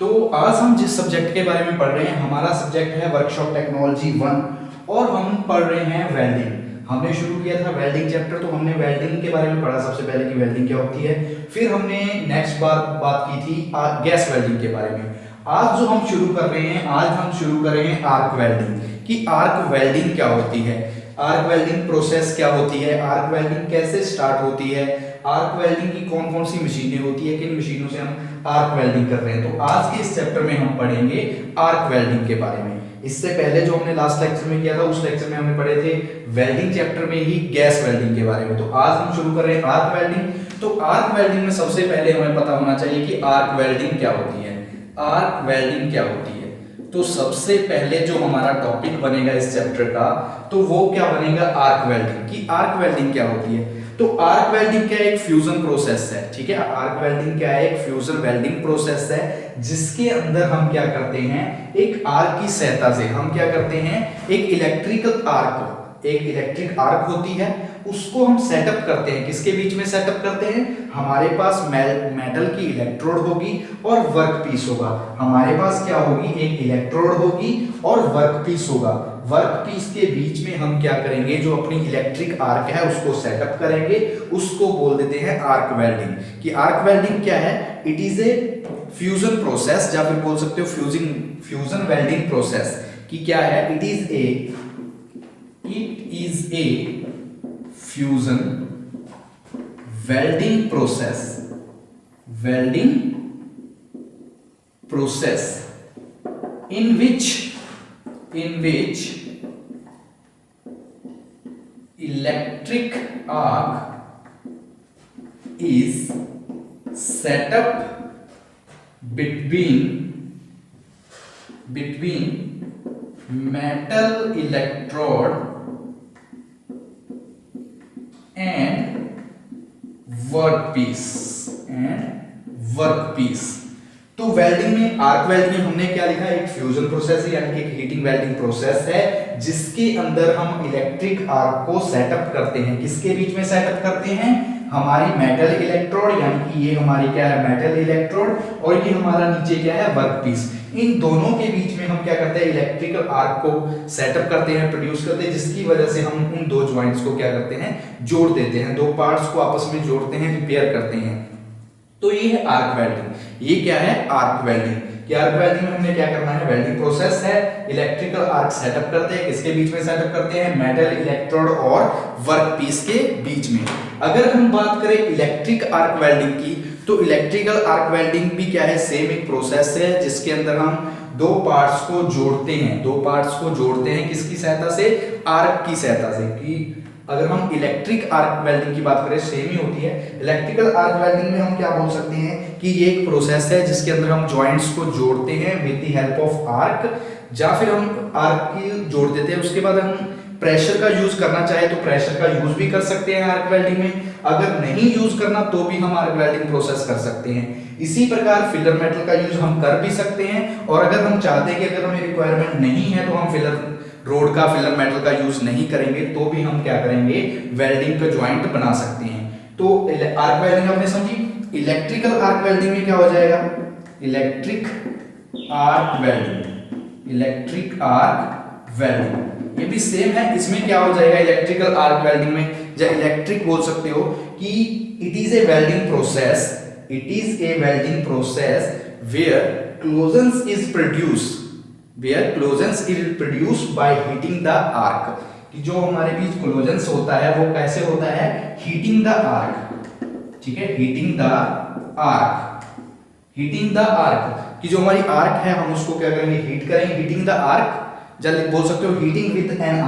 तो आज हम जिस सब्जेक्ट के बारे में पढ़ रहे हैं, हमारा सब्जेक्ट है वर्कशॉप टेक्नोलॉजी 1 और हम पढ़ रहे हैं वेल्डिंग। हमने शुरू किया था वेल्डिंग चैप्टर, तो हमने वेल्डिंग के बारे में पढ़ा सबसे पहले कि वेल्डिंग क्या होती है। फिर हमने नेक्स्ट बार बात की थी गैस वेल्डिंग के बारे में। आज जो हम शुरू कर रहे हैं, आज हम शुरू कर रहे हैं आर्क वेल्डिंग कि आर्क वेल्डिंग क्या होती है, आर्क वेल्डिंग प्रोसेस क्या होती है, आर्क वेल्डिंग कैसे स्टार्ट होती है, आर्क वेल्डिंग की कौन कौन सी मशीनें होती है, किन मशीनों से हम आर्क वेल्डिंग कर रहे हैं। तो आज के इस चैप्टर में हम पढ़ेंगे आर्क वेल्डिंग के बारे में। इससे पहले जो हमने लास्ट लेक्चर में किया था, उस लेक्चर में हमने पढ़े थे वेल्डिंग चैप्टर में ही गैस वेल्डिंग के बारे में। तो आज हम शुरू कर रहे हैं आर्क वेल्डिंग। तो आर्क वेल्डिंग में सबसे पहले हमें पता होना चाहिए कि आर्क वेल्डिंग क्या होती है। आर्क वेल्डिंग क्या होती है, तो सबसे पहले जो हमारा टॉपिक बनेगा इस चैप्टर का, तो वो क्या बनेगा, आर्क वेल्डिंग। कि आर्क वेल्डिंग क्या होती है। तो आर्क वेल्डिंग क्या है, एक फ्यूजन प्रोसेस है। ठीक है, आर्क वेल्डिंग क्या है, एक फ्यूजन वेल्डिंग प्रोसेस है, जिसके अंदर हम क्या करते हैं, एक आर्क की सहायता से हम क्या करते हैं, एक इलेक्ट्रिकल आर्क, एक इलेक्ट्रिक आर्क होती है, उसको हम सेटअप करते हैं। किसके बीच में सेटअप करते हैं, हमारे पास मेटल की इलेक्ट्रोड होगी और वर्कपीस होगा। हमारे पास क्या होगी, एक इलेक्ट्रोड होगी और वर्कपीस होगा। वर्कपीस के बीच में हम क्या करेंगे, जो अपनी इलेक्ट्रिक आर्क है उसको सेटअप करेंगे, उसको बोल देते हैं आर्क वेल्डिंग। कि आर्क वेल्डिंग क्या है, it is A fusion process, या फिर बोल सकते हो फ्यूजन वेल्डिंग प्रोसेस। कि क्या है, it is A fusion welding process in which electric arc is set up between metal electrode and workpiece. तो वेल्डिंग में, आर्क वेल्डिंग में हमने क्या लिखा है, एक फ्यूजन प्रोसेस है, यानी कि एक हीटिंग वेल्डिंग प्रोसेस है, जिसके अंदर हम इलेक्ट्रिक आर्क को सेटअप करते हैं। किसके बीच में सेटअप करते हैं, हमारी मेटल इलेक्ट्रोड, यानी कि ये हमारी क्या है, मेटल इलेक्ट्रोड, और ये हमारा नीचे क्या है, वर्कपीस। इन दोनों के बीच में हम क्या करते हैं, इलेक्ट्रिकल आर्क को सेटअप करते हैं, प्रोड्यूस करते हैं, जिसकी वजह से हम उन दो जॉइंट्स को क्या करते हैं, जोड़ देते हैं, दो पार्ट्स को आपस में जोड़ते हैं, रिपेयर करते हैं। तो ये है आर्क वेल्डिंग। ये क्या है, आर्क वेल्डिंग। कि आर्क वेल्डिंग में हमने क्या करना है, वेल्डिंग प्रोसेस है, इलेक्ट्रिकल आर्क सेटअप करते हैं। किसके बीच में सेटअप करते हैं, मेटल इलेक्ट्रोड और वर्कपीस के बीच में। अगर हम बात करें इलेक्ट्रिक आर्क वेल्डिंग की, तो इलेक्ट्रिकल आर्क वेल्डिंग भी क्या है, सेम एक प्रोसेस है, जिसके अंदर हम दो पार्ट्स को जोड़ते हैं, दो पार्ट्स को जोड़ते हैं, किसकी सहायता से, आर्क की सहायता से। कि अगर हम इलेक्ट्रिक आर्क वेल्डिंग की बात करें, सेम ही होती है। इलेक्ट्रिकल आर्क वेल्डिंग में हम क्या बोल सकते हैं कि ये एक प्रोसेस है, जिसके अंदर हम जॉइंट्स को जोड़ते हैं with the help of arc, या फिर हम आर्क की जोड़ देते हैं। उसके बाद हम प्रेशर का यूज करना चाहे तो प्रेशर का यूज भी कर सकते हैं आर्क वेल्डिंग में। अगर नहीं यूज करना तो भी हम आर्क वेल्डिंग प्रोसेस कर सकते हैं। इसी प्रकार फिलर मेटल का यूज हम कर भी सकते हैं, और अगर हम चाहते हैं कि अगर हमें रिक्वायरमेंट नहीं है तो हम फिलर रोड का, फिलर मेटल का यूज नहीं करेंगे, तो भी हम क्या करेंगे, वेल्डिंग का जॉइंट बना सकते हैं। तो आर्क वेल्डिंग आपने समझी। इलेक्ट्रिकल आर्क वेल्डिंग में क्या हो जाएगा, इलेक्ट्रिक आर्क वेल्डिंग, ये भी सेम है। इसमें क्या हो जाएगा, इलेक्ट्रिकल आर्क वेल्डिंग में, या इलेक्ट्रिक बोल सकते हो, कि it is a welding process where coalescence is produced by heating the arc. कि जो हमारे बीच क्लोजन्स होता है वो कैसे होता है, हीटिंग द आर्क। ठीक है, हीटिंग द आर्क कि जो हमारी आर्क है हम उसको क्या करेंगे, हीट करेंगे। हीटिंग द आर्क, जल्दी बोल सकते हो, हीटिंग विद एन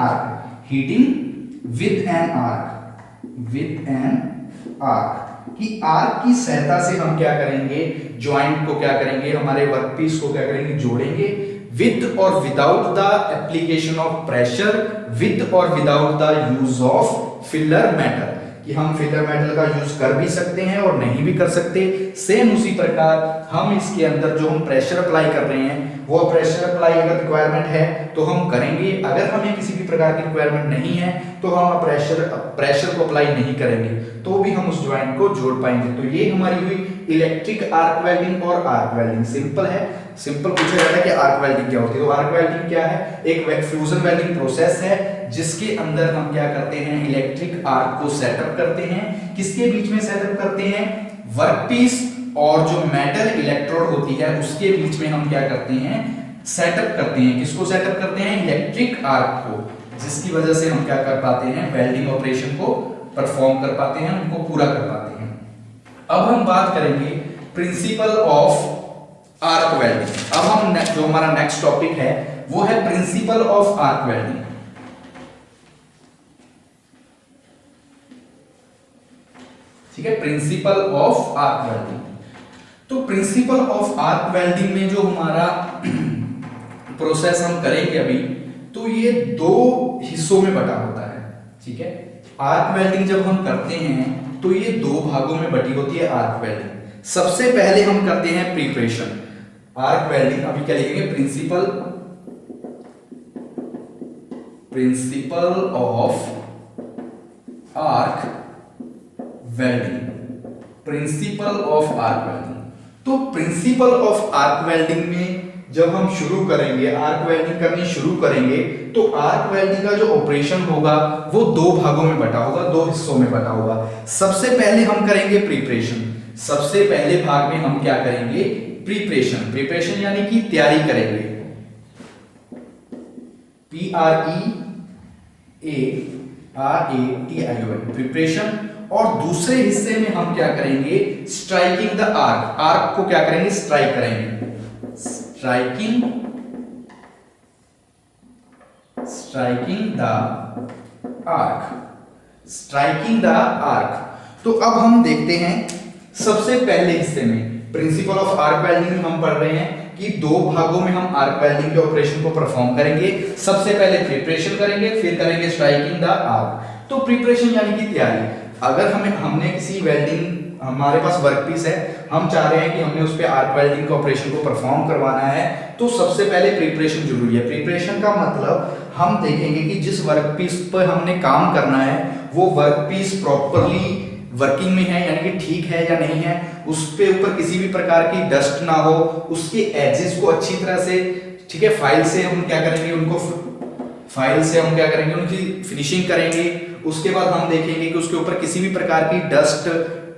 आर्क। कि आर्क की सहायता से हम क्या करेंगे, जॉइंट को क्या करेंगे, हमारे वर्कपीस को क्या करेंगे, जोड़ेंगे, विद और without the application of pressure, with और without the use of filler metal. कि हम फिलर मेटल का यूज कर भी सकते हैं और नहीं भी कर सकते। सेम उसी प्रकार हम इसके अंदर जो हम प्रेशर अप्लाई कर रहे हैं, वो प्रेशर अप्लाई अगर रिक्वायरमेंट है तो हम करेंगे, अगर हमें किसी भी प्रकार की रिक्वायरमेंट नहीं है तो हम प्रेशर को अप्लाई नहीं करेंगे, तो भी हम उस ज्वाइंट को जोड़ पाएंगे। तो ये हमारी हुई इलेक्ट्रिक आर्क वेल्डिंग और आर्क वेल्डिंग। सिंपल है, सिंपल पूछा जाता है कि आर्क वेल्डिंग क्या होती है। तो आर्क वेल्डिंग क्या है, एक फ्यूजन वेल्डिंग प्रोसेस है जिसके अंदर हम क्या करते हैं, इलेक्ट्रिक आर्क को सेटअप करते हैं। किसके बीच में सेटअप करते हैं, वर्कपीस और जो मेटल इलेक्ट्रोड होती है उसके बीच में हम क्या करते हैं, सेटअप करते हैं। किसको सेटअप करते हैं, इलेक्ट्रिक आर्क को, जिसकी वजह से हम क्या कर पाते हैं, वेल्डिंग ऑपरेशन को परफॉर्म कर पाते हैं, उनको पूरा कर पाते हैं। अब हम बात करेंगे प्रिंसिपल ऑफ आर्क वेल्डिंग। अब हम जो हमारा नेक्स्ट टॉपिक है वो है प्रिंसिपल ऑफ आर्क वेल्डिंग। ठीक है, प्रिंसिपल ऑफ आर्क वेल्डिंग। तो प्रिंसिपल ऑफ आर्क वेल्डिंग में जो हमारा प्रोसेस हम करेंगे अभी, तो ये दो हिस्सों में बटा होता है। ठीक है, आर्क वेल्डिंग जब हम करते हैं तो ये दो भागों में बटी होती है आर्क वेल्डिंग। सबसे पहले हम करते हैं प्रिपरेशन आर्क वेल्डिंग। अभी क्या लिखेंगे, principle of arc welding, principle of arc welding. तो प्रिंसिपल ऑफ आर्क वेल्डिंग में जब हम शुरू करेंगे, आर्क वेल्डिंग करनी शुरू करेंगे, तो आर्क वेल्डिंग का जो ऑपरेशन होगा वो दो भागों में बटा होगा, दो हिस्सों में बटा होगा। सबसे पहले हम करेंगे प्रिपरेशन। सबसे पहले भाग में हम क्या करेंगे, प्रिपरेशन। प्रिपरेशन यानी कि तैयारी करेंगे, PREARATION, प्रिपरेशन। और दूसरे हिस्से में हम क्या करेंगे, स्ट्राइकिंग द आर्क। आर्क को क्या करेंगे, स्ट्राइक करेंगे, striking the arc, striking the arc. तो अब हम देखते हैं सबसे पहले हिस्से में प्रिंसिपल ऑफ आर्क वेल्डिंग में हम पढ़ रहे हैं कि दो भागों में हम आर्क वेल्डिंग के ऑपरेशन को परफॉर्म करेंगे। सबसे पहले प्रिपरेशन करेंगे, फिर करेंगे स्ट्राइकिंग द आर्क। तो प्रिपरेशन यानी कि तैयारी। अगर हमने किसी वेल्डिंग, हमारे पास वर्कपीस है, हम चाह रहे हैं कि हमने उस पे आर्क वेल्डिंग के ऑपरेशन को परफॉर्म करवाना है, तो सबसे पहले प्रिपरेशन जरूरी है। प्रिपरेशन का मतलब हम देखेंगे कि जिस वर्कपीस पर हमने काम करना है वो वर्कपीस प्रॉपरली वर्किंग में है, यानी कि ठीक है या नहीं है, उस पे ऊपर किसी भी प्रकार की डस्ट ना हो, उसके एजेस को अच्छी तरह से, ठीक है, फाइल से हम क्या करेंगे, उनकी फिनिशिंग करेंगे। उसके बाद हम देखेंगे कि उसके ऊपर किसी भी प्रकार की डस्ट,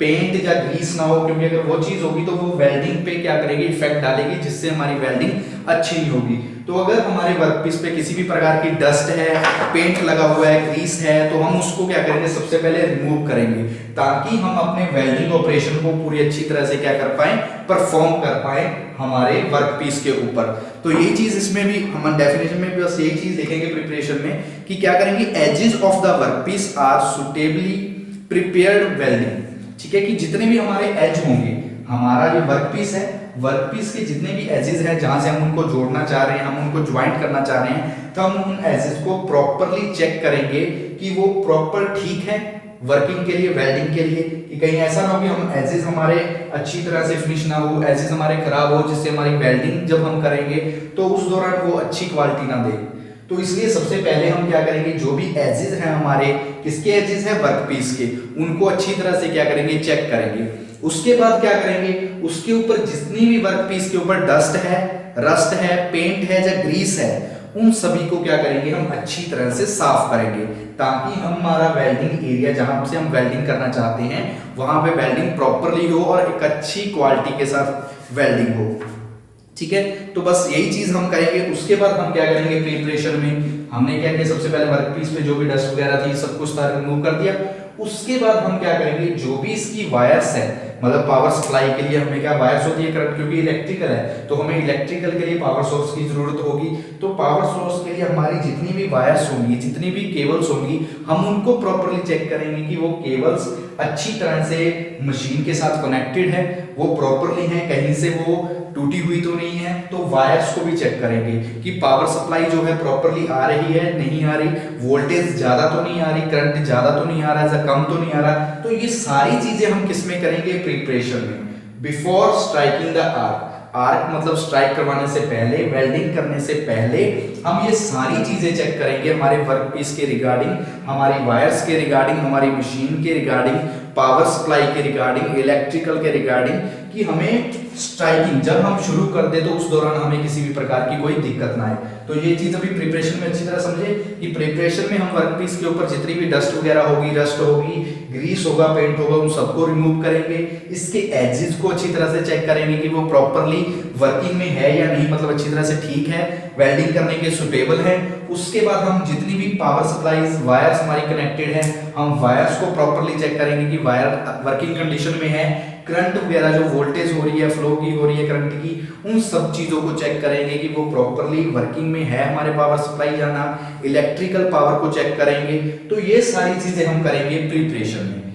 पेंट या ग्रीस ना हो, क्योंकि अगर वो चीज होगी तो वो वेल्डिंग पे क्या करेगी, इफेक्ट डालेगी, जिससे हमारी वेल्डिंग अच्छी नहीं होगी। तो अगर हमारे वर्कपीस पे किसी भी प्रकार की डस्ट है, पेंट लगा हुआ है, ग्रीस है, तो हम उसको क्या करेंगे, सबसे पहले रिमूव करेंगे, ताकि हम अपने वेल्डिंग ऑपरेशन को पूरी अच्छी तरह से क्या कर पाए, परफॉर्म कर पाए हमारे वर्कपीस के ऊपर। तो ये चीज इसमें भी हम डेफिनेशन में भी बस यही चीज देखेंगे प्रिपरेशन में, कि क्या करेंगे, edges of the workpiece are suitably prepared welding. ठीक है, कि जितने भी हमारे एज होंगे, हमारा जो वर्कपीस है, वर्कपीस के जितने भी एजेस हैं जहां से हम उनको जोड़ना चाह रहे हैं, हम उनको ज्वाइंट करना चाह रहे हैं, तो हम उन एजेस को प्रॉपरली चेक करेंगे कि वो प्रॉपर ठीक है वर्किंग के लिए, वेल्डिंग के लिए, कि कहीं ऐसा ना हो कि हम एजेस हमारे अच्छी तरह से फिनिश ना हो, एजेस हमारे खराब हो, जिससे हमारी वेल्डिंग जब हम करेंगे तो उस दौरान वो अच्छी क्वालिटी ना दे। तो इसलिए सबसे पहले हम क्या करेंगे, जो भी एजेस हैं हमारे, किसके एजेस हैं, वर्कपीस के, उनको अच्छी तरह से क्या करेंगे, चेक करेंगे। उसके बाद क्या करेंगे, उसके ऊपर जितनी भी वर्कपीस के ऊपर डस्ट है, रस्ट है, पेंट है या ग्रीस है, उन सभी को क्या करेंगे, हम अच्छी तरह से साफ करेंगे, ताकि हमारा वेल्डिंग एरिया जहां से हम वेल्डिंग करना चाहते हैं वहां पे वेल्डिंग प्रॉपरली हो और एक अच्छी क्वालिटी के साथ वेल्डिंग हो। ठीक है, तो बस यही चीज हम करेंगे। उसके बाद हम क्या करेंगे, प्रिपरेशन में हमने क्या किया, सबसे पहले वर्कपीस पे जो भी डस्ट वगैरह थी सब कुछ रिमूव कर दिया। उसके बाद हम क्या करेंगे, जो भी इसकी वायर्स है, मतलब पावर सप्लाई के लिए हमें क्या वायर्स होती है करंट, क्योंकि इलेक्ट्रिकल है तो हमें इलेक्ट्रिकल के लिए पावर सोर्स की जरूरत होगी। तो पावर सोर्स के लिए हमारी जितनी भी वायर्स होंगी, जितनी भी केबल्स होंगी, हम उनको प्रॉपरली चेक करेंगे कि वो केबल्स अच्छी तरह से मशीन के साथ कनेक्टेड है, वो प्रॉपरली है, कहीं से वो टूटी हुई तो नहीं है। तो वायर्स को भी चेक करेंगे कि पावर सप्लाई जो है प्रॉपरली आ रही है, नहीं आ रही, वोल्टेज ज्यादा तो नहीं आ रही, करंट ज्यादा तो नहीं आ रहा है, कम तो नहीं आ रहा। तो ये सारी चीजें हम किसमें करेंगे, प्रिपरेशन में, before striking the arc. Arc मतलब स्ट्राइक करवाने से पहले, वेल्डिंग करने से पहले हम ये सारी चीजें चेक करेंगे, हमारे वर्कपीस के रिगार्डिंग, हमारी वायर्स के रिगार्डिंग, हमारी मशीन के रिगार्डिंग, पावर सप्लाई के रिगार्डिंग, इलेक्ट्रिकल के रिगार्डिंग, कि हमें स्ट्राइकिंग जब हम शुरू कर दे तो उस दौरान हमें किसी भी प्रकार की कोई दिक्कत ना आए। तो ये चीज अभी प्रिपरेशन में अच्छी तरह समझे कि प्रिपरेशन में हम वर्कपीस के ऊपर जितनी भी डस्ट वगैरह होगी, रस्ट होगी, ग्रीस होगा, पेंट होगा, उन सबको रिमूव करेंगे। इसके एजेस को अच्छी तरह से चेक करेंगे कि वो प्रॉपरली वर्किंग में है या नहीं, मतलब अच्छी तरह से ठीक है, वेल्डिंग करने के सुटेबल है। उसके बाद हम जितनी भी पावर सप्लाईज वायर्स हमारी कनेक्टेड है, हम वायर्स को प्रॉपरली चेक करेंगे कि वायर वर्किंग कंडीशन में है। करंट वगैरह जो वोल्टेज हो रही है, फ्लो की हो रही है करंट की, उन सब चीजों को चेक करेंगे कि वो प्रॉपरली वर्किंग में है हमारे पावर सप्लाई या ना। इलेक्ट्रिकल पावर को चेक करेंगे। तो ये सारी चीजें हम करेंगे प्रिपरेशन में।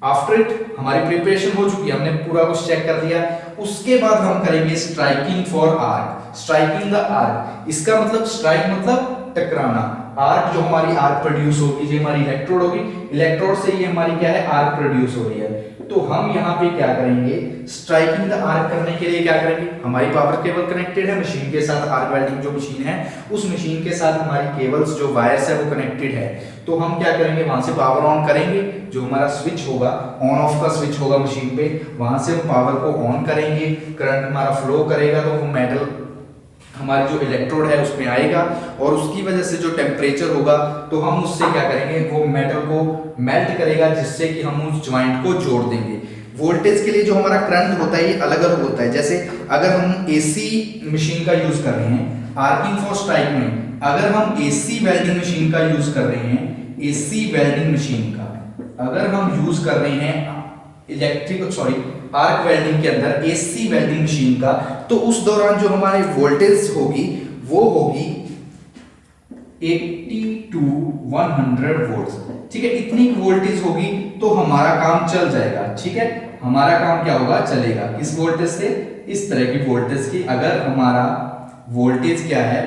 आफ्टर इट हमारी प्रिपरेशन हो चुकी है, हमने पूरा कुछ चेक कर लिया। उसके बाद हम करेंगे striking for arc, striking the arc. इसका मतलब स्ट्राइक मतलब टकराना, आर्क जो हमारी आर्क प्रोड्यूस होगी, जो हमारी इलेक्ट्रोड होगी, इलेक्ट्रोड से ये हमारी क्या है, आर्क प्रोड्यूस हो रही है। तो हम यहाँ पे क्या करेंगे, स्ट्राइकिंग द आर्क करने के लिए क्या करेंगे, हमारी पावर केबल कनेक्टेड है मशीन के साथ, आर्क वेल्डिंग जो मशीन है उस मशीन के साथ हमारी केबल्स जो वायर्स है वो कनेक्टेड है। तो हम क्या करेंगे, वहां से पावर ऑन करेंगे, जो हमारा स्विच होगा, ऑन ऑफ का स्विच होगा मशीन पे, वहां से हम पावर को ऑन करेंगे, करंट हमारा फ्लो करेगा, तो वो मेटल हमारी जो इलेक्ट्रोड है उसमें आएगा और उसकी वजह से जो टेम्परेचर होगा तो हम उससे क्या करेंगे, वो मेटल को मेल्ट करेगा, जिससे कि हम उस ज्वाइंट को जोड़ देंगे। वोल्टेज के लिए जो हमारा करंट होता है ये अलग अलग होता है। जैसे अगर हम एसी मशीन का यूज कर रहे हैं आर्किंग फॉर स्ट्राइक में, अगर हम एसी वेल्डिंग मशीन का यूज कर रहे हैं, एसी वेल्डिंग मशीन का अगर हम यूज कर रहे हैं आर्क वेल्डिंग के अंदर एसी वेल्डिंग मशीन का, तो उस दौरान जो हमारी वोल्टेज होगी वो होगी 80 to 100 वोल्ट्स। ठीक है, इतनी वोल्टेज होगी तो हमारा काम चल जाएगा। ठीक है, हमारा काम क्या होगा, चलेगा। किस वोल्टेज से, इस तरह की वोल्टेज की। अगर हमारा वोल्टेज क्या है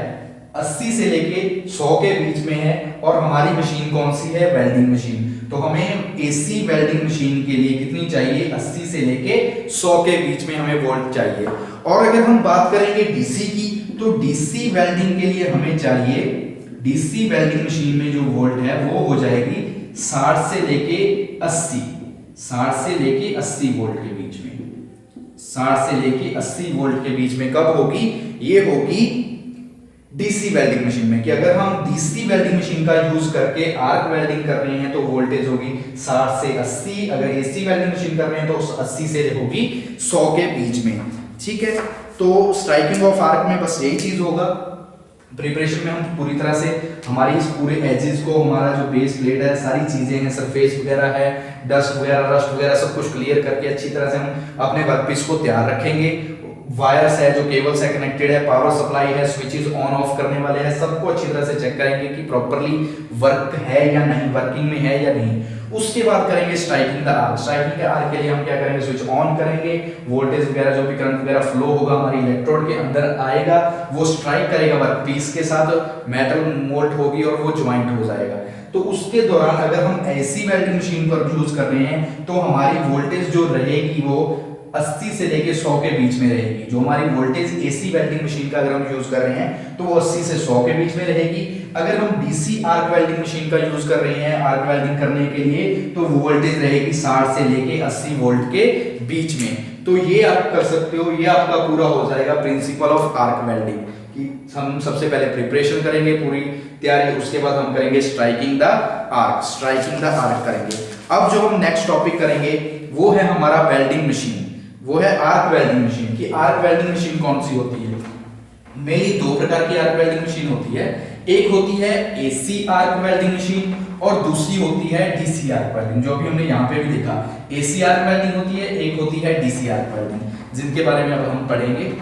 80 से लेके 100 के बीच में है और हमारी मशीन कौन सी है, वेल्डिंग मशीन, तो हमें एसी वेल्डिंग मशीन के लिए कितनी चाहिए, 80 से लेके 100 के बीच में हमें वोल्ट चाहिए। और अगर हम बात करेंगे डीसी की, तो डीसी वेल्डिंग के लिए हमें चाहिए, डीसी वेल्डिंग मशीन में जो वोल्ट है वो हो जाएगी 60 से लेके 80, 60 से लेके 80 वोल्ट के बीच में, 60 से लेके 80 वोल्ट के बीच में कब होगी, ये होगी डीसी वेल्डिंग मशीन में। कि अगर हम डीसी वेल्डिंग मशीन का यूज करके आर्क वेल्डिंग कर रहे हैं तो वोल्टेज होगी 60 से 80, अगर एसी वेल्डिंग मशीन कर रहे हैं तो 80 से होगी 100 के बीच में। ठीक है, तो स्ट्राइकिंग ऑफ आर्क में बस यही चीज होगा। प्रिपरेशन में हम पूरी तरह से हमारी इस पूरे एजेस को, हमारा जो बेस प्लेट है, सारी चीजें हैं, सरफेस वगैरह है, डस्ट वगैरह, रस्ट वगैरह सब कुछ क्लियर करके अच्छी तरह से हम अपने वर्कपीस को तैयार रखेंगे। वायर्स है, जो केबल्स है कनेक्टेड है, पावर सप्लाई है, स्विचेस ऑन ऑफ करने वाले हैं, सबको अच्छी तरह से चेक करेंगे कि प्रॉपरली वर्क है या नहीं, वर्किंग में है या नहीं। उसके बाद करेंगे स्ट्राइकिंग द आर्क। स्ट्राइकिंग के आर्क के लिए हम क्या करेंगे, स्विच ऑन करेंगे, वोल्टेज वगैरह जो भी करंट वगैरह फ्लो होगा हमारी इलेक्ट्रोड के अंदर आएगा, वो स्ट्राइक करेगा वर्कपीस के साथ, मेटल मोल्ट होगी और वो ज्वाइंट हो जाएगा। तो उसके दौरान अगर हम एसी वेल्डिंग मशीन पर यूज कर रहे हैं तो हमारी वोल्टेज जो रहेगी वो 80 से लेके 100 के बीच में रहेगी। जो हमारी वोल्टेज एसी वेल्डिंग मशीन का अगर हम यूज कर रहे हैं तो वो 80 से 100 के बीच में रहेगी। अगर हम डीसी आर्क वेल्डिंग मशीन का यूज कर रहे हैं आर्क वेल्डिंग करने के लिए तो वो वोल्टेज रहेगी 60 से लेके 80 वोल्ट के बीच में। तो ये आप कर सकते हो, ये आपका पूरा हो जाएगा प्रिंसिपल ऑफ आर्क वेल्डिंग। कि हम सबसे पहले प्रिपरेशन करेंगे पूरी तैयारी, उसके बाद हम करेंगे striking the arc, striking the arc करेंगे। अब जो हम नेक्स्ट टॉपिक करेंगे वो है हमारा वेल्डिंग मशीन, वो है आर्क वेल्डिंग मशीन। की आर्क वेल्डिंग मशीन कौन सी होती है, मेनली दो प्रकार की आर्क वेल्डिंग मशीन होती है। एक होती है एसी आर्क वेल्डिंग मशीन और दूसरी होती है डीसी आर्क वेल्डिंग, जो अभी हमने यहाँ पे भी देखा। एसी आर्क वेल्डिंग होती है, एक होती है डीसी आर्क वेल्डिंग, जिनके बारे में अब हम पढ़ेंगे।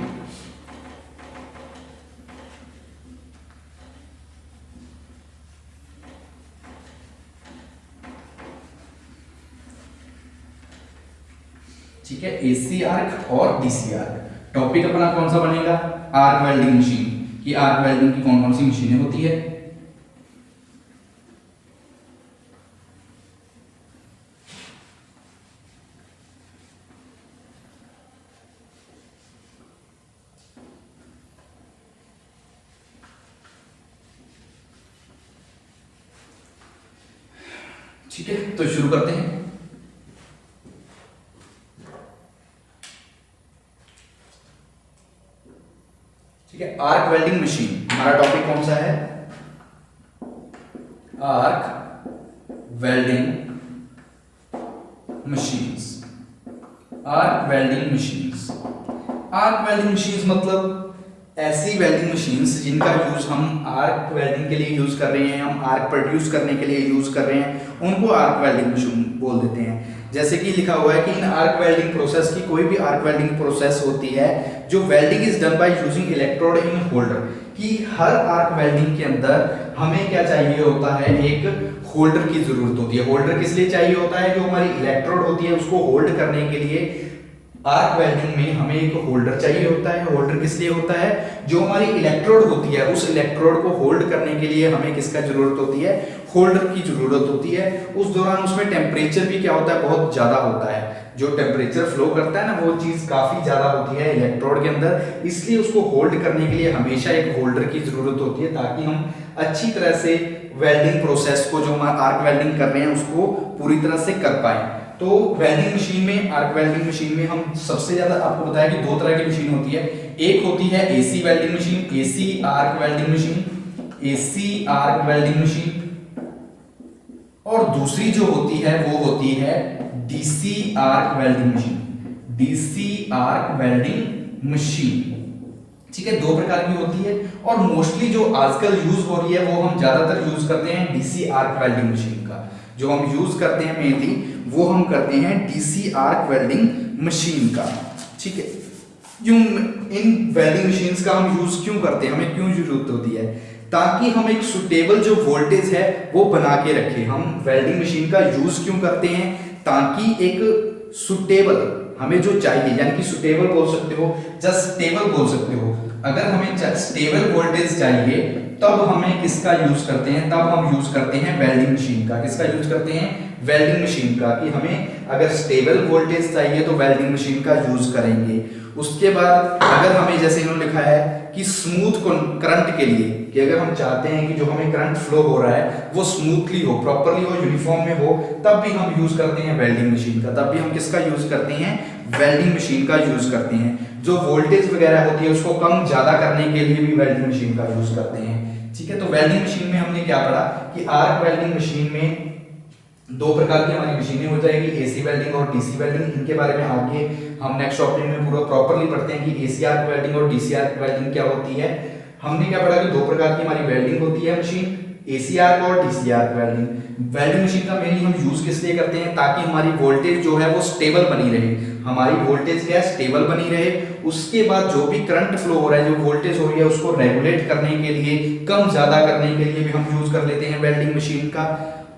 ठीक है, एसी आर्क और डीसी आर्क। टॉपिक अपना कौन सा बनेगा, आर्क वेल्डिंग मशीन। की आर्क वेल्डिंग की कौन कौन सी मशीनें होती है। ठीक है, तो शुरू करते हैं। ठीक है। आर्क वेल्डिंग मशीन हमारा टॉपिक कौन सा है? Arc welding machines. Arc welding machines, arc welding machines मतलब ऐसी वेल्डिंग मशीन्स जिनका यूज हम आर्क वेल्डिंग के लिए यूज कर रहे हैं, हम आर्क प्रोड्यूस करने के लिए यूज कर रहे हैं, उनको आर्क वेल्डिंग मशीन बोल देते हैं। जैसे कि लिखा हुआ है कि इन आर्क वेल्डिंग प्रोसेस की कोई भी आर्क वेल्डिंग प्रोसेस होती है जो welding is done by using electrode in holder, कि हर आर्क वेल्डिंग के अंदर हमें क्या चाहिए होता है? एक होल्डर की जरूरत होती है। होल्डर किस लिए चाहिए होता है? जो हमारी इलेक्ट्रोड होती है उसको होल्ड करने के लिए आर्क वेल्डिंग में हमें एक होल्डर चाहिए होता है। होल्डर किस लिए होता है? जो हमारी इलेक्ट्रोड होती है उस इलेक्ट्रोड को होल्ड करने के लिए हमें किसका जरूरत होती है? होल्डर की जरूरत होती है। उस दौरान उसमें टेम्परेचर भी क्या होता है? बहुत ज्यादा होता है। जो टेम्परेचर फ्लो करता है ना, वो चीज काफी ज्यादा होती है इलेक्ट्रोड के अंदर, इसलिए उसको होल्ड करने के लिए हमेशा एक होल्डर की जरूरत होती है, ताकि हम अच्छी तरह से वेल्डिंग प्रोसेस को, जो हम आर्क वेल्डिंग कर रहे हैं, उसको पूरी तरह से कर पाए। तो वेल्डिंग मशीन में, आर्क वेल्डिंग मशीन में हम सबसे ज्यादा आपको बताया कि दो तरह की मशीन होती है। एक होती है AC welding machine, AC arc welding machine, AC arc welding machine, और दूसरी जो होती है वो होती है DC arc welding machine, DC arc welding machine. ठीक है, दो प्रकार की होती है, और मोस्टली जो आजकल यूज हो रही है वो हम ज्यादातर यूज करते हैं डीसी आर्क वेल्डिंग मशीन का। जो हम यूज करते हैं मेनली वो हम करते हैं डीसी आर्क वेल्डिंग मशीन का। ठीक है, इन वेल्डिंग मशीन्स का हम यूज क्यों करते हैं, हमें क्यों जरूरत होती है? ताकि हम एक सुटेबल जो वोल्टेज है वो बना के रखें। हम वेल्डिंग मशीन का यूज क्यों करते हैं? ताकि एक सुटेबल हमें जो चाहिए, यानी कि सुटेबल बोल सकते हो, जस्ट स्टेबल बोल सकते हो। अगर हमें स्टेबल वोल्टेज चाहिए तब हमें किसका यूज करते हैं? तब हम यूज करते हैं वेल्डिंग मशीन का। किसका यूज करते हैं? वेल्डिंग मशीन का। कि हमें अगर स्टेबल वोल्टेज चाहिए तो वेल्डिंग मशीन का यूज करेंगे। उसके बाद अगर हमें, जैसे इन्होंने लिखा है कि स्मूथ करंट के लिए, कि अगर हम चाहते हैं कि जो हमें करंट फ्लो हो रहा है वो स्मूथली हो, प्रॉपरली हो, यूनिफॉर्म में हो, तब भी हम यूज करते हैं वेल्डिंग मशीन का। तब भी हम किसका यूज करते हैं? वेल्डिंग मशीन का यूज करते हैं। जो वोल्टेज वगैरह होती है उसको कम ज्यादा करने के लिए भी वेल्डिंग मशीन का यूज करते हैं। ठीक है, तो वेल्डिंग मशीन में हमने क्या पढ़ा कि आर्क वेल्डिंग मशीन में दो प्रकार की हमारी मशीनें हो जाएगी, एसी वेल्डिंग और डीसी वेल्डिंग। इनके बारे में आगे हम नेक्स्ट टॉपिक में पूरा प्रॉपर्ली पढ़ते हैं कि एसी आर्क वेल्डिंग और डीसी आर्क वेल्डिंग क्या होती है। हमने क्या पढ़ा कि दो प्रकार की हमारी वेल्डिंग होती है मशीन, एसी आर्क और DC arc welding. Welding machine का मेनली हम यूज किस लिए करते हैं? ताकि हमारी वोल्टेज जो है वो स्टेबल बनी रहे, हमारी वोल्टेज क्या है? स्टेबल बनी रहे। उसके बाद जो भी करंट फ्लो हो रहा है, जो वोल्टेज हो रही है, उसको रेगुलेट करने के लिए, कम ज्यादा करने के लिए भी हम यूज कर लेते हैं वेल्डिंग मशीन का।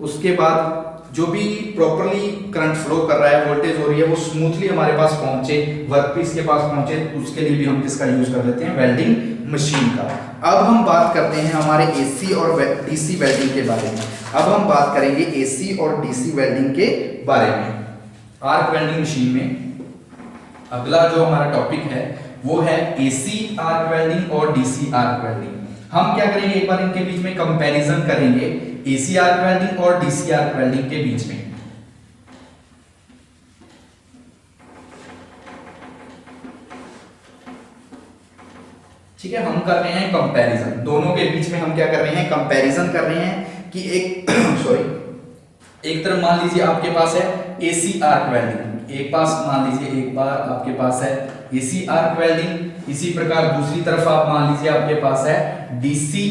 उसके बाद जो भी प्रॉपरली करंट फ्लो कर रहा है, वोल्टेज हो रही है, वो स्मूथली हमारे पास पहुंचे, वर्कपीस के पास पहुंचे, उसके लिए भी हम किसका यूज कर लेते हैं? वेल्डिंग मशीन का। अब हम बात करते हैं हमारे एसी और डीसी वेल्डिंग के बारे में। अब हम बात करेंगे एसी और डीसी वेल्डिंग के बारे में। आर्क वेल्डिंग मशीन में अगला जो हमारा टॉपिक है वो है एसी आर्क वेल्डिंग और डीसी आर्क वेल्डिंग। हम क्या करेंगे, एक बार इनके बीच में कंपैरिजन करेंगे, एसी आर्क वेल्डिंग और डीसी आर्क वेल्डिंग के बीच में। ठीक है, हम कर रहे हैं कंपैरिजन, दोनों के बीच में हम क्या कर रहे हैं? कंपैरिजन कर रहे हैं कि एक सॉरी एक तरफ मान लीजिए आपके पास है एसी आर्क वेल्डिंग, एक पास मान लीजिए एक बार आपके पास है एसी आर्क वेल्डिंग, इसी प्रकार दूसरी तरफ आप मान लीजिए आपके पास है DC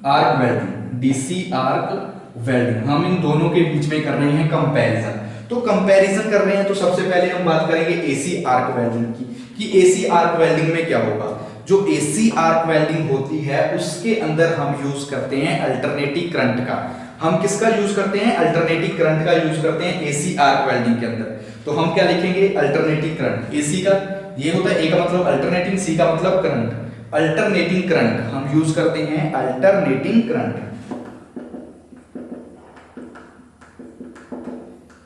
arc welding, DC arc welding. हम इन दोनों के बीच में कर रहे हैं कंपैरिजन। तो कंपैरिजन कर रहे हैं तो सबसे पहले हम बात करेंगे एसी आर्क वेल्डिंग की, कि एसी आर्क वेल्डिंग में क्या होगा। जो एसी आर्क वेल्डिंग होती है उसके अंदर हम यूज करते हैं अल्टरनेटिव करंट का। हम किसका यूज करते हैं? अल्टरनेटिव करंट का यूज करते हैं एसी आर्क वेल्डिंग के अंदर। तो हम क्या लिखेंगे? Alternative current. एसी का ये होता है, ए का मतलब अल्टरनेटिंग, सी का मतलब करंट। अल्टरनेटिंग करंट हम यूज करते हैं अल्टरनेटिंग करंट।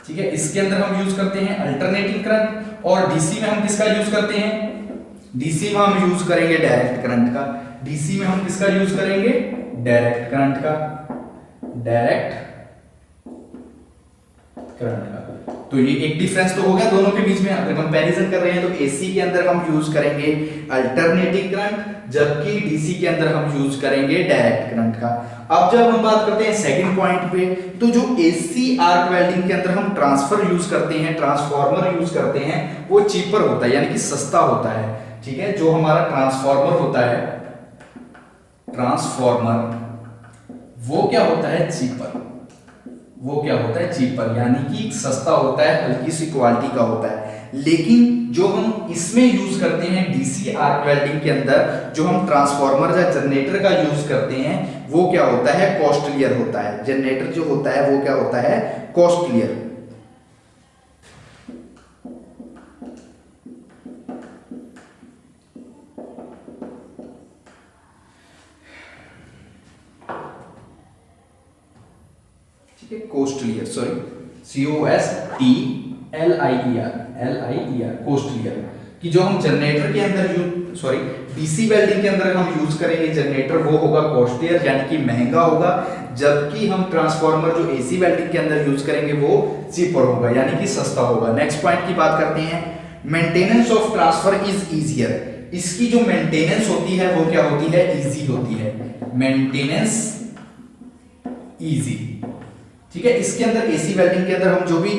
ठीक है, इसके अंदर हम यूज करते हैं अल्टरनेटिंग करंट। और डीसी में हम किसका यूज करते हैं? डीसी में हम यूज करेंगे डायरेक्ट करंट का। डीसी में हम किसका यूज करेंगे? डायरेक्ट करंट का, डायरेक्ट करंट का। तो ये एक डिफरेंस तो हो गया दोनों के बीच में। अगर कंपैरिजन कर रहे हैं तो एसी के अंदर हम यूज करेंगे अल्टरनेटिंग करंट, जबकि डीसी के अंदर हम यूज करेंगे डायरेक्ट करंट का। अब जब हम बात करते हैं सेकंड पॉइंट पे, तो जो एसी आर्क वेल्डिंग के अंदर हम ट्रांसफर यूज करते हैं, ट्रांसफार्मर यूज करते हैं, वो चीपर होता है यानी कि सस्ता होता है। ठीक है, जो हमारा ट्रांसफार्मर होता है, ट्रांसफार्मर वो क्या होता है, चीपर। वो क्या होता है, चीपर, यानी कि सस्ता होता है, हल्की सी क्वालिटी का होता है। लेकिन जो हम इसमें यूज करते हैं डीसी आर्क वेल्डिंग के अंदर, जो हम ट्रांसफार्मर या जनरेटर का यूज करते हैं, वो क्या होता है, कॉस्टलियर होता है। जनरेटर जो होता है वो क्या होता है, costlier. Costlier, sorry, COSTLIER, costlier. कि जो हम जनरेटर के अंदर यूज, सॉरी, डीसी वेल्डिंग के अंदर हम यूज करेंगे जनरेटर, वो होगा कॉस्टलियर यानी कि महंगा होगा, जबकि हम ट्रांसफार्मर जो एसी वेल्डिंग के अंदर यूज करेंगे वो चीपर होगा यानी कि सस्ता होगा। नेक्स्ट पॉइंट की बात करते हैं, maintenance of transfer is easier. इसकी जो मेंटेनेंस होती है वो क्या होती है, इजी होती है, मेंटेनेंस इजी। ठीक है, इसके अंदर एसी वेल्डिंग के अंदर हम जो भी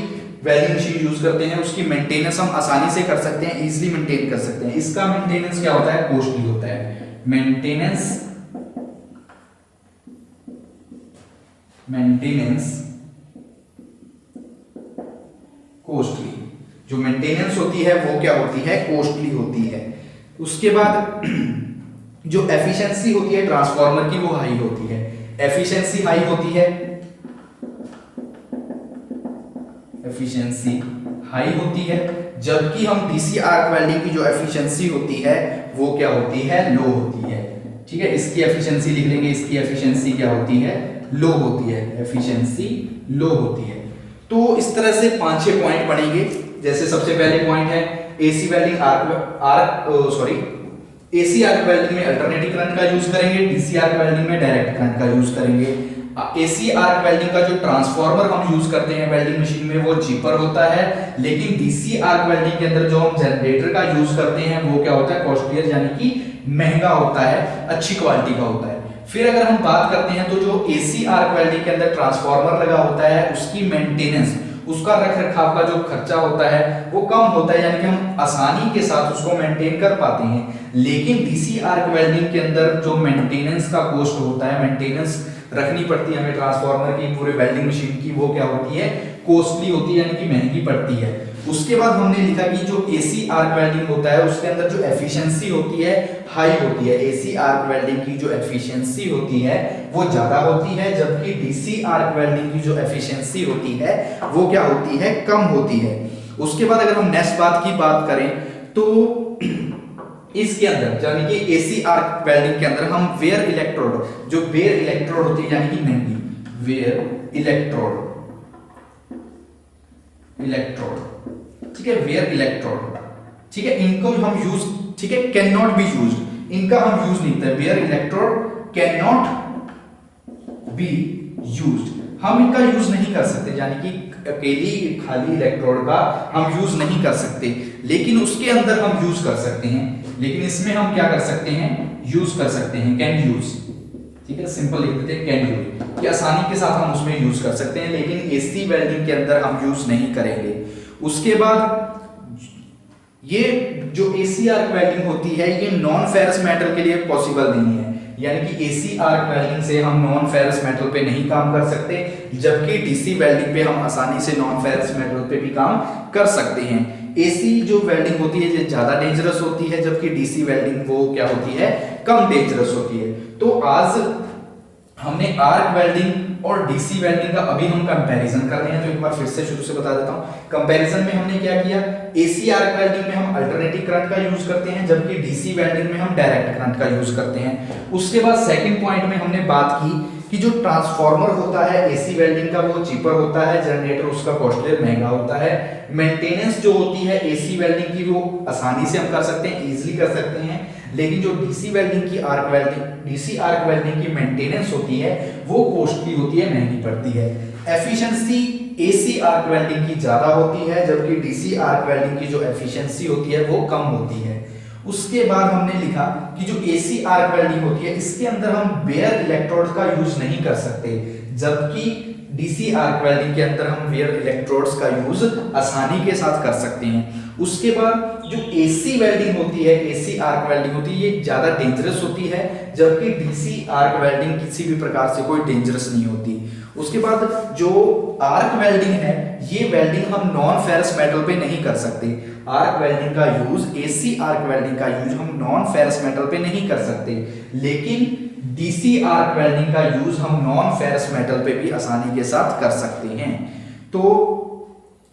वेल्डिंग मशीन यूज करते हैं उसकी मेंटेनेंस हम आसानी से कर सकते हैं, इजीली मेंटेन कर सकते हैं। इसका मेंटेनेंस क्या होता है, कॉस्टली होता है। मेंटेनेंस कॉस्टली, जो मेंटेनेंस होती है वो क्या होती है, कॉस्टली होती है। उसके बाद जो एफिशिएंसी होती है ट्रांसफार्मर की वो हाई होती है। एफिशिएंसी हाई होती है, एफिशिएंसी हाई होती है, जबकि हम डीसी आर्क वेल्डिंग की जो एफिशिएंसी होती है वो क्या होती है, लो होती है। ठीक है, इसकी एफिशिएंसी लिख लेंगे, इसकी एफिशिएंसी क्या होती है, लो होती है, एफिशिएंसी लो होती है। तो इस तरह से 5-6 पॉइंट बनेंगे। जैसे सबसे पहले पॉइंट है AC welding AC arc welding में अल्टरनेटिंग करंट का यूज करेंगे, डीसी आर्क वेल्डिंग में डायरेक्ट करंट का यूज करेंगे। एसी आर्क वेल्डिंग का जो ट्रांसफार्मर हम यूज करते हैं वेल्डिंग मशीन में वो चीपर होता है, लेकिन डीसी आर्क वेल्डिंग के अंदर जो हम जनरेटर का यूज करते हैं वो क्या होता है, कॉस्टलियर यानी कि महंगा होता है, अच्छी क्वालिटी का होता है। फिर अगर हम बात करते हैं तो जो एसी आर्क वेल्डिंग के अंदर ट्रांसफार्मर लगा होता है उसकी मेंटेनेंस, उसका रख रखाव का जो खर्चा होता है वो कम होता है, यानी कि हम आसानी के साथ उसको मेंटेन कर पाते हैं। लेकिन डीसी आर्क वेल्डिंग के अंदर जो मेंटेनेंस का कॉस्ट होता है, मेंटेनेंस रखनी पड़ती है हमें ट्रांसफार्मर की, पूरे वेल्डिंग मशीन की, वो क्या होती है, कॉस्टली होती है, यानी कि महंगी पड़ती है। उसके बाद हमने लिखा कि जो एसी आर्क वेल्डिंग होता है उसके अंदर जो एफिशिएंसी होती है हाई होती है। एसी आर्क वेल्डिंग की जो एफिशिएंसी होती है वो ज्यादा होती है, जबकि डीसी आर्क वेल्डिंग की जो एफिशिएंसी होती है वो क्या होती है, कम होती है। उसके बाद अगर हम नेक्स्ट बात की बात करें तो इसके अंदर यानी कि एसी आर्क वेल्डिंग के अंदर हम वेयर इलेक्ट्रोड, जो वेयर इलेक्ट्रोड होती है यानी कि महंगी, वेयर इलेक्ट्रोड, ठीक है, वेयर इलेक्ट्रोड, ठीक है, इनको हम यूज, ठीक है, कैन नॉट बी यूज्ड, इनका हम यूज नहीं करते। Where electrode can not be used, हम इनका यूज नहीं कर सकते, यानी कि अकेली खाली इलेक्ट्रोड का हम यूज नहीं कर सकते, लेकिन उसके अंदर हम यूज कर सकते हैं। लेकिन इसमें हम क्या कर सकते हैं, यूज कर सकते हैं, कैन यूज। ठीक है, सिंपल लिख देते हैं कैन यूज, कि आसानी के साथ हम उसमें यूज कर सकते हैं, लेकिन एसी वेल्डिंग के अंदर हम यूज नहीं करेंगे। उसके बाद ये जो एसी आर्क वेल्डिंग होती है ये नॉन फेरस मेटल के लिए पॉसिबल नहीं है, यानी कि एसी आर्क वेल्डिंग से हम नॉन फेरस मेटल पे नहीं काम कर सकते, जबकि डीसी वेल्डिंग पे हम आसानी से नॉन फेरस मेटल पे भी काम कर सकते हैं। एसी जो वेल्डिंग होती है ये ज्यादा डेंजरस होती है, जबकि डीसी वेल्डिंग वो क्या होती है, कम डेंजरस होती है। तो आज हमने आर्क वेल्डिंग और डीसी वेल्डिंग का अभी हम कंपैरिजन कर रहे हैं, तो एक बार फिर से शुरू से बता देता हूं। कंपैरिजन में हमने क्या किया, एसी आर्क वेल्डिंग में हम अल्टरनेटिंग करंट का यूज करते हैं, जबकि डीसी वेल्डिंग में हम डायरेक्ट करंट का यूज करते हैं। उसके बाद सेकंड पॉइंट में हमने बात की कि जो ट्रांसफार्मर होता है एसी वेल्डिंग का वो चीपर होता है, जनरेटर उसका कॉस्टली महंगा होता है। मेंटेनेंस जो होती है एसी वेल्डिंग की वो आसानी से हम कर सकते हैं, इजीली कर सकते हैं, लेकिन जो डीसी वेल्डिंग की arc welding, DC arc welding की मेंटेनेंस होती है वो कॉस्टली होती है, महंगी पड़ती है। एफिशिएंसी AC आर्क वेल्डिंग की ज्यादा होती है, जबकि DC आर्क वेल्डिंग की जो एफिशिएंसी होती है वो कम होती है। उसके बाद हमने लिखा कि जो AC आर्क वेल्डिंग होती है इसके अंदर हम बेयर इलेक्ट्रोड का यूज नहीं कर सकते, जबकि DC आर्क वेल्डिंग के अंदर हम बेयर इलेक्ट्रोड्स का यूज आसानी के साथ कर सकते हैं। उसके बाद जो AC वेल्डिंग होती है, AC आर्क वेल्डिंग होती है, ये ज्यादा डेंजरस होती है, जबकि DC आर्क वेल्डिंग किसी भी प्रकार से कोई डेंजरस नहीं होती। उसके बाद जो आर्क वेल्डिंग है, ये वेल्डिंग हम नॉन फेरस मेटल पे नहीं कर सकते। आर्क वेल्डिंग का यूज, AC आर्क वेल्डिंग का यूज हम नॉन फेरस मेटल पे नहीं कर सकते, लेकिन DC आर्क वेल्डिंग का यूज हम नॉन फेरस मेटल पे भी आसानी के साथ कर सकते हैं। तो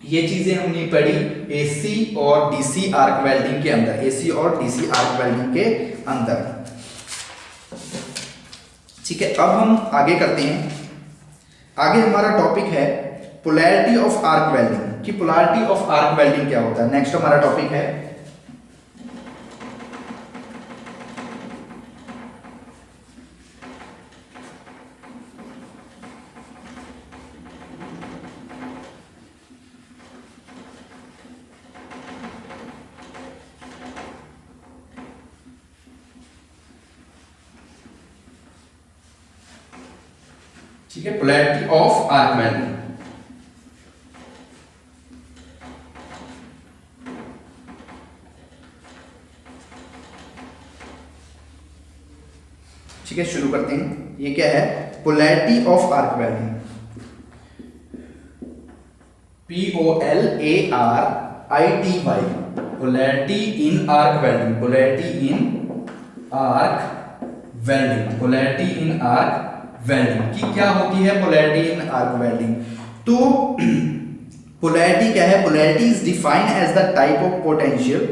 ये चीजें हमने पढ़ी AC और DC आर्क वेल्डिंग के अंदर, AC और DC आर्क वेल्डिंग के अंदर। ठीक है, अब हम आगे करते हैं। आगे हमारा टॉपिक है पोलैरिटी ऑफ आर्क वेल्डिंग, कि पोलैरिटी ऑफ आर्क वेल्डिंग क्या होता है। नेक्स्ट हमारा टॉपिक है ठीक है, पोलैरिटी ऑफ आर्क वेल्डिंग। ठीक है, शुरू करते हैं। ये क्या है? Polarity of arc welding, POLARITY, polarity in arc welding, polarity in arc welding, polarity in arc welding की क्या होती है? Polarity in arc welding. तो पोलैरिटी क्या है? Polarity is defined as the type of potential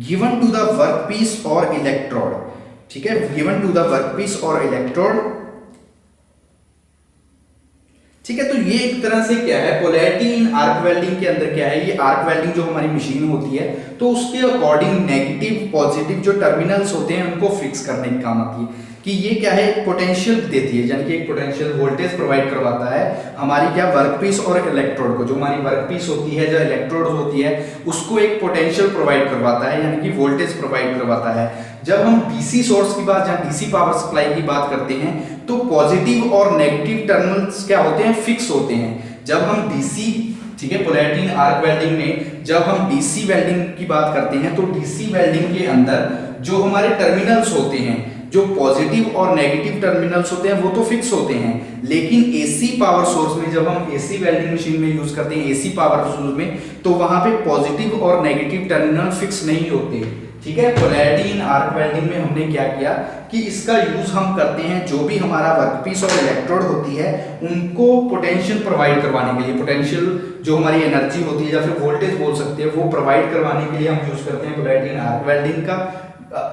given to the workpiece और electrode. ठीक है, गिवन टू द वर्कपीस और इलेक्ट्रोड। ठीक है, तो ये एक तरह से क्या है, पोलैरिटी इन आर्क वेल्डिंग के अंदर क्या है, ये आर्क वेल्डिंग जो हमारी मशीन होती है, तो उसके अकॉर्डिंग नेगेटिव पॉजिटिव जो टर्मिनल्स होते हैं उनको फिक्स करने के काम आती है। कि ये क्या है, एक पोटेंशियल देती है, यानी कि एक पोटेंशियल वोल्टेज प्रोवाइड करवाता है हमारी क्या वर्कपीस और इलेक्ट्रोड को। जो हमारी वर्कपीस होती है, जो इलेक्ट्रोड होती है, उसको एक पोटेंशियल प्रोवाइड करवाता है, यानी कि वोल्टेज प्रोवाइड करवाता है। जब हम DC सोर्स की बात या DC पावर सप्लाई की बात करते हैं, तो पॉजिटिव और नेगेटिव टर्मिनल्स क्या होते हैं, फिक्स होते हैं। जब हम DC, ठीक है, पोलैरिटी इन आर्क वेल्डिंग में जब हम DC वेल्डिंग की बात करते हैं, तो DC वेल्डिंग के अंदर जो हमारे टर्मिनल्स होते हैं, जो पॉजिटिव और नेगेटिव टर्मिनल्स होते हैं, वो तो फिक्स होते हैं। लेकिन AC पावर सोर्स में, जब हम AC वेल्डिंग मशीन में यूज करते हैं, AC पावर सोर्स में, तो वहां पे पॉजिटिव और नेगेटिव टर्मिनल फिक्स नहीं होते। ठीक है, पोलैरिटी इन आर्क वेल्डिंग में हमने क्या किया कि इसका यूज हम करते हैं, जो भी हमारा वर्कपीस और इलेक्ट्रोड होती है उनको पोटेंशियल प्रोवाइड करवाने के लिए, पोटेंशियल जो हमारी एनर्जी होती है या फिर वोल्टेज बोल सकते हैं, वो प्रोवाइड करवाने के लिए हम यूज करते हैं पोलैरिटी इन आर्क वेल्डिंग का,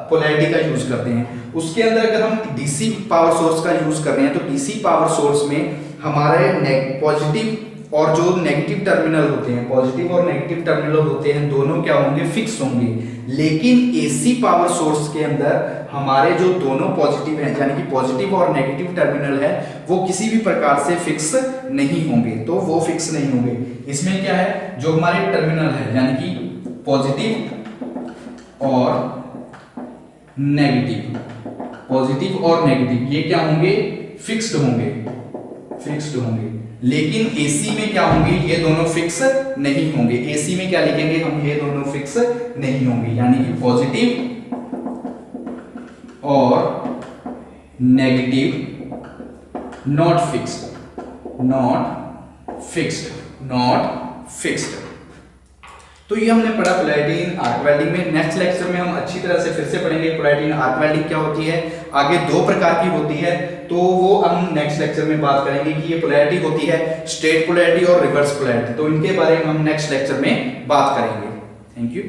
पोलैरिटी का यूज करते हैं। उसके अंदर अगर हम DC पावर सोर्स का यूज कर रहे हैं, तो DC पावर सोर्स में हमारे पॉजिटिव और जो नेगेटिव टर्मिनल होते हैं, पॉजिटिव और नेगेटिव टर्मिनल होते हैं, दोनों क्या होंगे, फिक्स होंगे। लेकिन AC पावर सोर्स के अंदर हमारे जो दोनों पॉजिटिव हैं, यानी कि पॉजिटिव और नेगेटिव टर्मिनल है, वो किसी भी प्रकार से फिक्स नहीं होंगे, तो वो फिक्स नहीं होंगे। इसमें क्या है, जो हमारे टर्मिनल है, यानी कि पॉजिटिव और नेगेटिव, पॉजिटिव और नेगेटिव, ये क्या होंगे, फिक्स्ड होंगे, फिक्स्ड होंगे। लेकिन AC में क्या होंगे, ये दोनों फिक्स नहीं होंगे। AC में क्या लिखेंगे हम, ये दोनों फिक्स नहीं होंगे, यानी कि पॉजिटिव और negative not fixed, not fixed, not fixed. तो ये हमने पढ़ा पोलैरिटी इन आर्क वेल्डिंग में। नेक्स्ट लेक्चर में हम अच्छी तरह से फिर से पढ़ेंगे पोलैरिटी इन आर्क वेल्डिंग क्या होती है। आगे दो प्रकार की होती है, तो वो हम नेक्स्ट लेक्चर में बात करेंगे कि ये पोलैरिटी होती है स्ट्रेट पोलैरिटी और रिवर्स पोलैरिटी। तो इनके बारे में हम नेक्स्ट लेक्चर में बात करेंगे। Thank you.